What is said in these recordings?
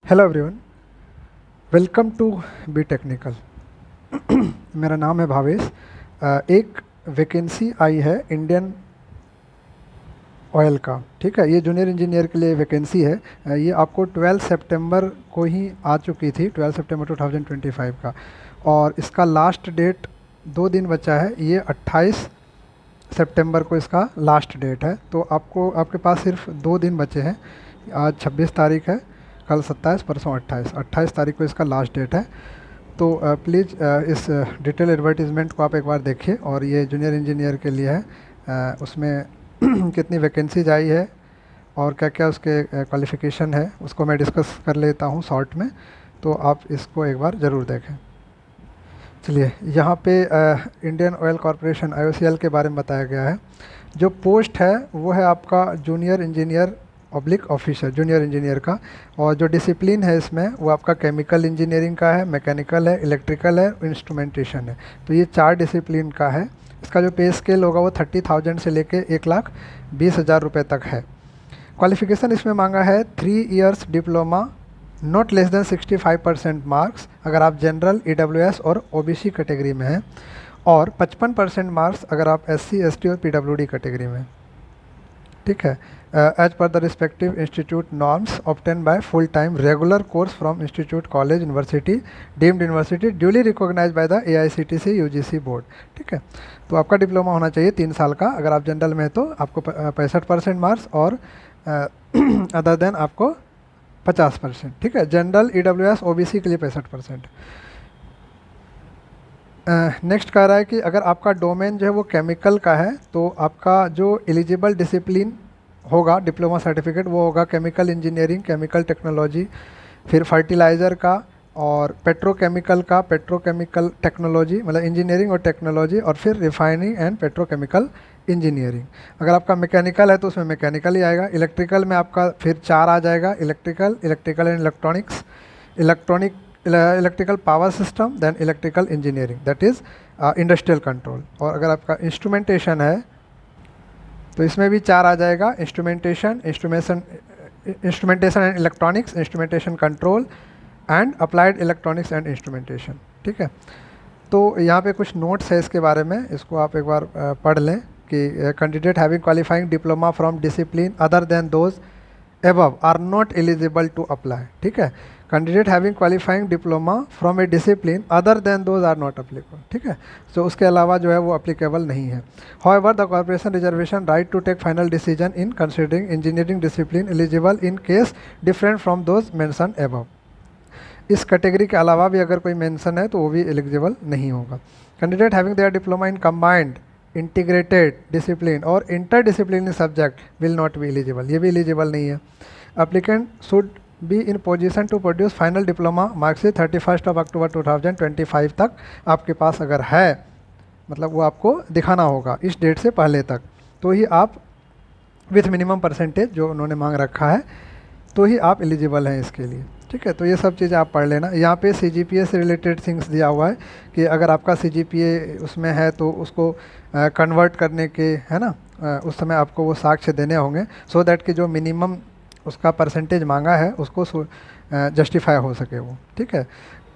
Hello everyone, welcome to B Technical. मेरा नाम है भावेश। एक वैकेंसी आई है इंडियन ऑयल का। ठीक है, ये जूनियर इंजीनियर के लिए वैकेंसी है। ये आपको 12 सितंबर को ही आ चुकी थी, 12 सितंबर 2025 का। और इसका लास्ट डेट 2 दिन बचा है। ये 28 सितंबर को इसका लास्ट डेट है। तो आपके पास सिर्फ 2 दिन बचे हैं। आज 26 तारीख है, कल 27, परसों 28 तारीख को इसका लास्ट डेट है। तो प्लीज़ इस डिटेल एडवर्टीज़मेंट को आप एक बार देखिए। और ये जूनियर इंजीनियर के लिए है। उसमें कितनी वैकेंसीज आई है और क्या क्या उसके क्वालिफ़िकेशन है उसको मैं डिस्कस कर लेता हूँ शॉर्ट में। तो आप इसको एक बार ज़रूर देखें। चलिए, यहाँ पे इंडियन ऑयल कॉरपोरेशन IOCL के बारे में बताया गया है। जो पोस्ट है वो है आपका junior engineer oblique officer, junior engineer का। और जो डिसिप्लिन है इसमें वो आपका केमिकल इंजीनियरिंग का है, मैकेनिकल है, इलेक्ट्रिकल है, इंस्ट्रूमेंटेशन है। तो ये 4 डिसिप्लिन का है। इसका जो पे स्केल होगा वो 30,000 से लेके 1,20,000 रुपये तक है। क्वालिफिकेशन इसमें मांगा है 3 years diploma, not less than 65% marks अगर आप जनरल, EWS और OBC कैटेगरी में हैं, और 55% मार्क्स अगर आप SC, ST और PWD कैटेगरी में। ठीक है, as per the respective institute norms obtain by full time regular course from institute, college, university, deemed university duly recognize by the AICTC UGC board. ठीक है, तो आपका डिप्लोमा होना चाहिए 3 साल का। अगर आप जनरल में हैं तो आपको 65% मार्क्स, और अदर देन आपको 50%। ठीक है, जनरल, EWS, OBC के लिए 65%। नेक्स्ट कह रहा है कि अगर आपका डोमेन जो है वो केमिकल का है तो आपका जो एलिजिबल डिसिप्लिन होगा डिप्लोमा सर्टिफिकेट वो होगा केमिकल इंजीनियरिंग, केमिकल टेक्नोलॉजी, फिर फर्टिलाइज़र का, और पेट्रोकेमिकल का, पेट्रोकेमिकल टेक्नोलॉजी मतलब इंजीनियरिंग और टेक्नोलॉजी, और फिर रिफाइनिंग एंड पेट्रोकेमिकल इंजीनियरिंग। अगर आपका मैकेनिकल है तो उसमें मैकेनिकल ही आएगा। इलेक्ट्रिकल में आपका फिर 4 आ जाएगा, electrical and electronics, electrical power system, then electrical engineering, that is industrial control. और अगर आपका इंस्ट्रूमेंटेशन है तो इसमें भी 4 आ जाएगा, instrumentation and electronics, instrumentation control and applied electronics and instrumentation. ठीक है, तो यहाँ पे कुछ नोट्स है इसके बारे में, इसको आप एक बार पढ़ लें कि candidate having qualifying diploma from discipline other than those above are not eligible to apply। ठीक है, candidate having qualifying diploma from a discipline other than those are not applicable. ठीक है, तो उसके अलावा जो है वो अप्लीकेबल नहीं है। However the corporation reservation right to take final decision in considering engineering discipline eligible in case different from those mention above. इस कैटेगरी के अलावा भी अगर कोई मेंशन है तो वो भी एलिजिबल नहीं होगा। Candidate having their diploma in combined, integrated discipline और interdisciplinary subject will not be eligible, ये भी एलिजिबल नहीं है। Applicant should be in position to produce final diploma marksheet 31 October 2025 तक आपके पास अगर है, मतलब वो आपको दिखाना होगा इस डेट से पहले तक, तो ही आप विथ मिनिमम परसेंटेज जो उन्होंने मांग रखा है तो ही आप एलिजिबल हैं इसके लिए। ठीक है, तो ये सब चीज़ें आप पढ़ लेना। यहाँ पे CGPA से रिलेटेड थिंग्स दिया हुआ है कि अगर आपका CGPA उसमें है तो उसको कन्वर्ट करने के, है ना, उस समय आपको वो साक्ष्य देने होंगे, सो दैट कि जो मिनिमम उसका परसेंटेज मांगा है उसको जस्टिफाई हो सके वो। ठीक है,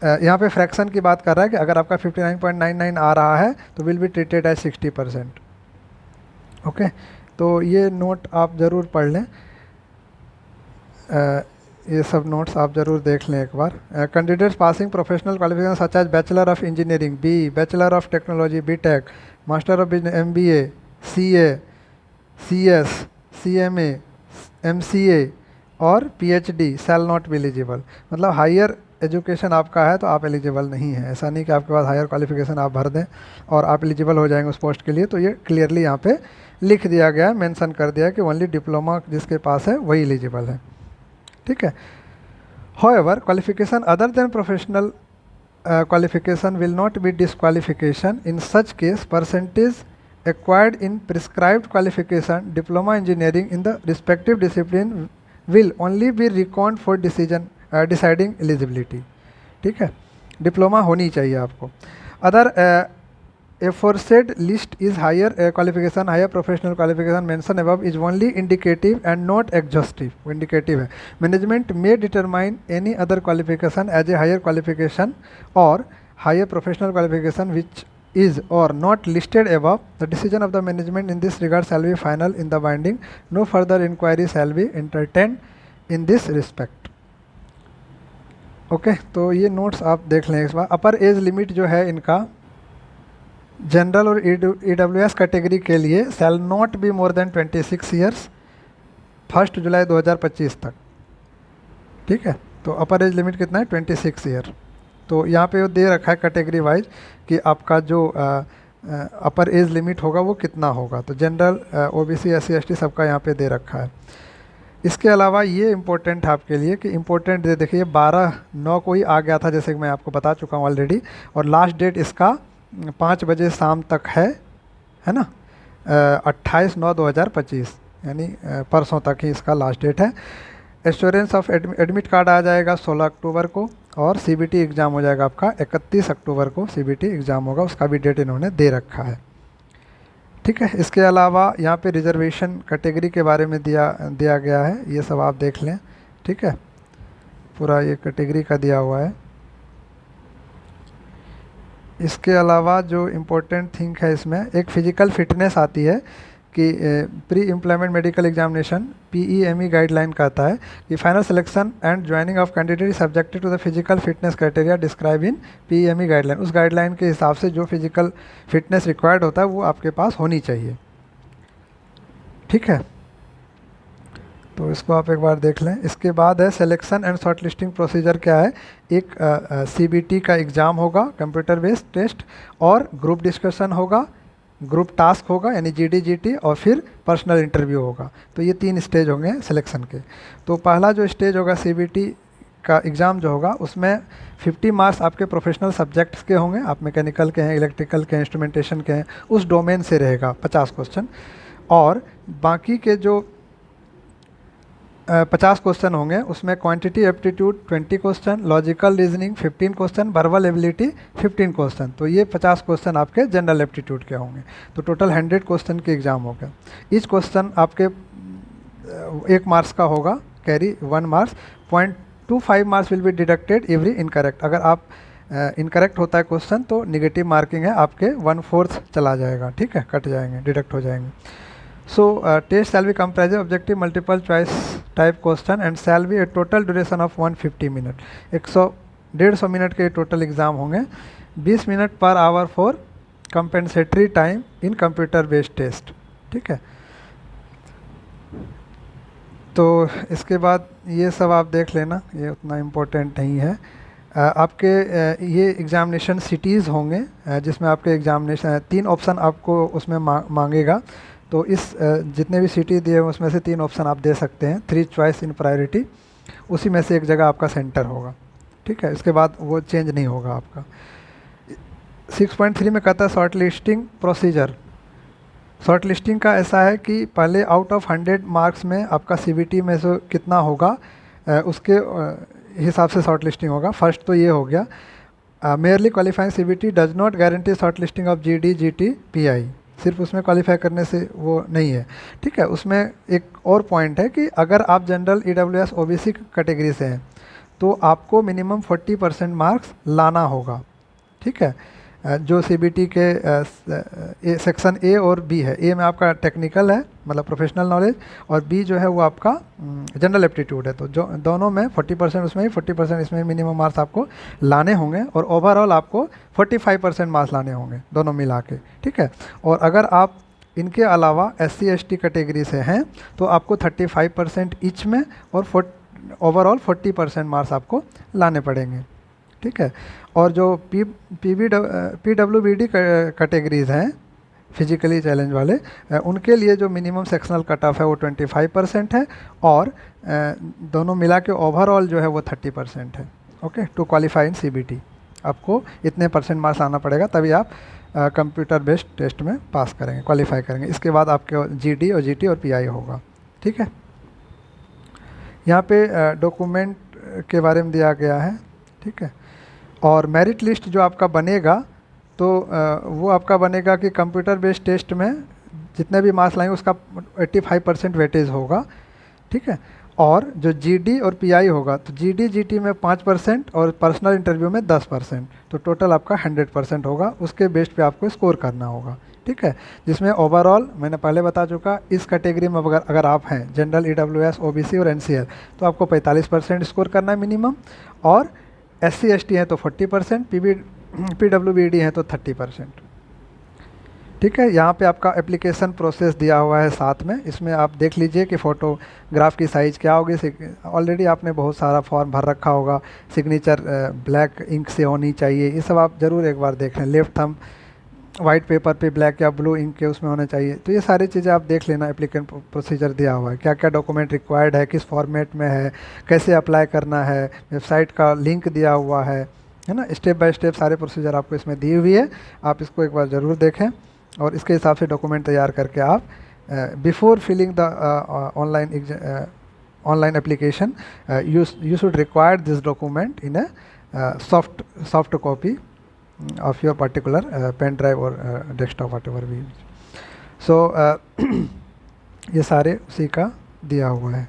यहाँ पे फ्रैक्शन की बात कर रहा है कि अगर आपका 59.99 आ रहा है तो will be treated as 60%। Okay, तो ये नोट आप ज़रूर पढ़ लें। ये सब नोट्स आप ज़रूर देख लें एक बार। Candidates passing professional qualification such as bachelor of engineering, BE, bachelor of technology, BTech, master of business, MBA, CA, CS, CMA, MCA और PhD shall not be eligible. मतलब हायर एजुकेशन आपका है तो आप एलिजिबल नहीं है। ऐसा नहीं कि आपके पास हायर क्वालिफिकेशन आप भर दें और आप एलिजिबल हो जाएंगे उस पोस्ट के लिए। तो ये क्लियरली यहाँ पे लिख दिया गया है, मेंशन कर दिया है कि ओनली डिप्लोमा जिसके पास है वही एलिजिबल है। ठीक है, however qualification other than professional qualification will not be disqualification. In such case percentage acquired in prescribed qualification diploma engineering in the respective discipline will only be reckoned for deciding eligibility। ठीक है, diploma होनी चाहिए आपको। Other aforesaid list is higher qualification, higher professional qualification mentioned above is only indicative and not exhaustive. वो indicative है. Management may determine any other qualification as a higher qualification or higher professional qualification which is or not listed above. The decision of the management in this regard shall be final in the binding. No further inquiry shall be entertained in this respect. Okay तो ये notes आप देख लें इस बार. अपर age limit जो है इनका general और EWS कैटेगरी के लिए शैल not be more than 26 years 1 जुलाई 2025 तक. ठीक है, तो अपर एज लिमिट कितना है 26 ईयर. तो यहाँ पे वो दे रखा है कैटेगरी वाइज कि आपका जो अपर एज लिमिट होगा वो कितना होगा. तो जनरल, OBC, SC ST सबका यहाँ पे दे रखा है. इसके अलावा ये इम्पोर्टेंट है आपके लिए कि इम्पोर्टेंट देखिए 12/9 को ही आ गया था, जैसे कि मैं आपको बता चुका हूँ ऑलरेडी, और लास्ट डेट इसका 5 बजे शाम तक है ना, 28/9/2025 यानी परसों तक ही इसका लास्ट डेट है. एश्योरेंस ऑफ एडमिट कार्ड आ जाएगा 16 अक्टूबर को, और CBT एग्ज़ाम हो जाएगा आपका 31 अक्टूबर को. CBT एग्ज़ाम होगा, उसका भी डेट इन्होंने दे रखा है. ठीक है, इसके अलावा यहाँ पे रिजर्वेशन कैटेगरी के बारे में दिया गया है, ये सब आप देख लें. ठीक है, पूरा ये कैटेगरी का दिया हुआ है. इसके अलावा जो इम्पोर्टेंट थिंग है इसमें एक फ़िज़िकल फिटनेस आती है कि pre employment medical examination PEME guideline कहता है कि final selection and joining of candidate subjected to the physical fitness criteria describe in PEME guideline. उस गाइडलाइन के हिसाब से जो फिजिकल फिटनेस रिक्वायर्ड होता है वो आपके पास होनी चाहिए. ठीक है, तो इसको आप एक बार देख लें. इसके बाद है selection and short listing procedure. क्या है, एक CBT का एग्ज़ाम होगा, कंप्यूटर बेस्ड टेस्ट, और ग्रुप डिस्कशन होगा, ग्रुप टास्क होगा यानी GD GT, और फिर पर्सनल इंटरव्यू होगा. तो ये 3 स्टेज होंगे सिलेक्शन के. तो पहला जो स्टेज होगा CBT का एग्ज़ाम जो होगा उसमें 50 मार्क्स आपके प्रोफेशनल सब्जेक्ट्स के होंगे. आप मैकेनिकल के हैं, इलेक्ट्रिकल के हैं, इंस्ट्रूमेंटेशन के हैं, उस डोमेन से रहेगा 50 क्वेश्चन. और बाकी के जो 50 क्वेश्चन होंगे उसमें quantity aptitude 20 question, logical reasoning 15 question, verbal ability 15 question. तो ये 50 क्वेश्चन आपके जनरल एप्टीट्यूड के होंगे. तो टोटल 100 क्वेश्चन के एग्ज़ाम हो गया. ईच क्वेश्चन आपके 1 मार्क्स का होगा, carry 1 marks. 0.25 marks will be deducted every incorrect. अगर आप इनकरेक्ट होता है क्वेश्चन तो निगेटिव मार्किंग है, आपके 1/4 चला जाएगा. ठीक है, कट जाएंगे, डिडक्ट हो जाएंगे. So test shall be comprised of objective multiple choice type question and shall be a total duration of 150 minute. 150 minute के टोटल एग्ज़ाम होंगे. 20 मिनट पर hour for compensatory time in computer based test. ठीक है, तो इसके बाद ये सब आप देख लेना, ये उतना इम्पोर्टेंट नहीं है. आपके ये एग्ज़ामिनेशन सिटीज़ होंगे जिसमें आपके एग्ज़ामिनेशन 3 ऑप्शन आपको उसमें मांगेगा. तो इस जितने भी सिटी दिए हैं उसमें से 3 ऑप्शन आप दे सकते हैं, 3 चॉइस इन प्रायोरिटी. उसी में से एक जगह आपका सेंटर होगा. ठीक है, इसके बाद वो चेंज नहीं होगा आपका. 6.3 में कहता है short listing procedure. Short listing का ऐसा है कि पहले आउट ऑफ 100 मार्क्स में आपका CBT में से कितना होगा उसके हिसाब से शॉर्ट लिस्टिंग होगा. फर्स्ट तो ये हो गया, merely qualifying CBT does not guarantee short listing of GD GT PI. सिर्फ उसमें क्वालिफाई करने से वो नहीं है. ठीक है, उसमें एक और पॉइंट है कि अगर आप जनरल EWS OBC कैटेगरी से हैं तो आपको मिनिमम 40% मार्क्स लाना होगा. ठीक है, जो CBT के सेक्शन A और B है. A में आपका टेक्निकल है मतलब प्रोफेशनल नॉलेज, और B जो है वो आपका जनरल एप्टीट्यूड है. तो जो दोनों में 40% उसमें ही 40% इसमें मिनिमम मार्क्स आपको लाने होंगे, और ओवरऑल आपको 45% मार्क्स लाने होंगे दोनों मिला के. ठीक है, और अगर आप इनके अलावा SC ST कैटेगरी से हैं तो आपको 35% ईच में और ओवरऑल 40% मार्क्स आपको लाने पड़ेंगे. ठीक है, और जो PWBD कैटेगरीज हैं फिजिकली चैलेंज वाले, उनके लिए जो मिनिमम सेक्शनल कट ऑफ है वो 25% है, और दोनों मिला के ओवरऑल जो है वो 30% है. Okay, to qualify in CBT आपको इतने % मार्क्स लाना पड़ेगा, तभी आप कंप्यूटर बेस्ड टेस्ट में पास करेंगे, क्वालिफाई करेंगे. इसके बाद आपके GD और GT और PI होगा. ठीक है, यहाँ पे डॉक्यूमेंट के बारे में दिया गया है. ठीक है, और मेरिट लिस्ट जो आपका बनेगा तो वो आपका बनेगा कि कंप्यूटर बेस्ड टेस्ट में जितने भी मार्क्स लाएंगे उसका 85% वेटेज होगा, ठीक है। और जो जीडी और पीआई होगा, तो जीडी जीटी में 5% और पर्सनल इंटरव्यू में 10%, तो टोटल आपका 100% होगा। उसके बेस्ड पे आपको स्कोर करना होगा, ठीक है। जिसमें ओवरऑल मैंने पहले बता चुका, इस कैटेगरी में अगर आप हैं जनरल, ईडब्ल्यूएस, ओबीसी और एनसीएल, तो आपको 45% स्कोर करना है मिनिमम। और एससी एसटी हैं तो 40%, पीडब्ल्यूबीडी हैं तो 30%, ठीक है। यहाँ पे आपका एप्लीकेशन प्रोसेस दिया हुआ है साथ में, इसमें आप देख लीजिए कि फ़ोटोग्राफ की साइज़ क्या होगी। ऑलरेडी आपने बहुत सारा फॉर्म भर रखा होगा, सिग्नेचर ब्लैक इंक से होनी चाहिए, ये सब आप ज़रूर एक बार देख लें। लेफ्ट थंब वाइट पेपर पे ब्लैक या ब्लू इंक के उसमें होने चाहिए, तो ये सारी चीज़ें आप देख लेना। एप्लीकेंट प्रोसीजर दिया हुआ है, क्या क्या डॉक्यूमेंट रिक्वायर्ड है, किस फॉर्मेट में है, कैसे अप्लाई करना है, वेबसाइट का लिंक दिया हुआ है ना। स्टेप बाय स्टेप सारे प्रोसीजर आपको इसमें दी हुई है, आप इसको एक बार ज़रूर देखें और इसके हिसाब से डॉक्यूमेंट तैयार करके आप before filling the online application you should require this document in a soft copy of your particular pen drive और desktop whatever we. So ये सारे उसी का दिया हुआ है।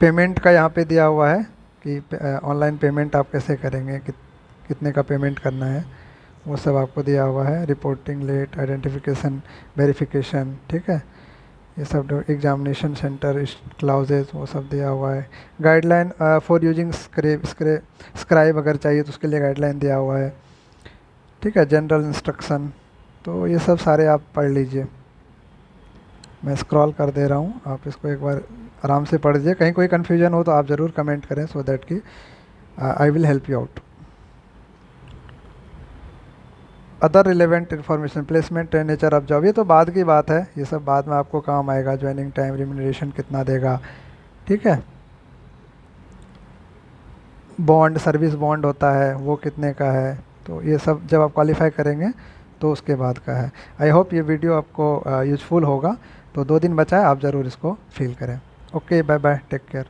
पेमेंट का यहाँ पे दिया हुआ है कि ऑनलाइन पेमेंट आप कैसे करेंगे, कितने का पेमेंट करना है, वो सब आपको दिया हुआ है। रिपोर्टिंग लेट, आइडेंटिफिकेशन, वेरिफिकेशन, ठीक है, ये सब एग्जामिनेशन सेंटर क्लाउजेज वो सब दिया हुआ है। गाइडलाइन फॉर यूजिंग स्क्राइब अगर चाहिए तो उसके लिए गाइडलाइन दिया हुआ है, ठीक है। जनरल इंस्ट्रक्शन, तो ये सब सारे आप पढ़ लीजिए। मैं स्क्रॉल कर दे रहा हूँ, आप इसको एक बार आराम से पढ़ लीजिए। कहीं कोई कन्फ्यूजन हो तो आप ज़रूर कमेंट करें, सो दैट कि I will help you out. Other relevant information, placement, nature of job, ये तो बाद की बात है, ये सब बाद में आपको काम आएगा। ज्वाइनिंग टाइम, रिम्यूनरेशन कितना देगा, ठीक है। बॉन्ड, सर्विस बॉन्ड होता है वो कितने का है, तो ये सब जब आप क्वालिफाई करेंगे तो उसके बाद का है। आई होप ये वीडियो आपको यूजफुल होगा। तो 2 दिन बचा है, आप ज़रूर इसको फिल करें। Okay, bye bye, take care.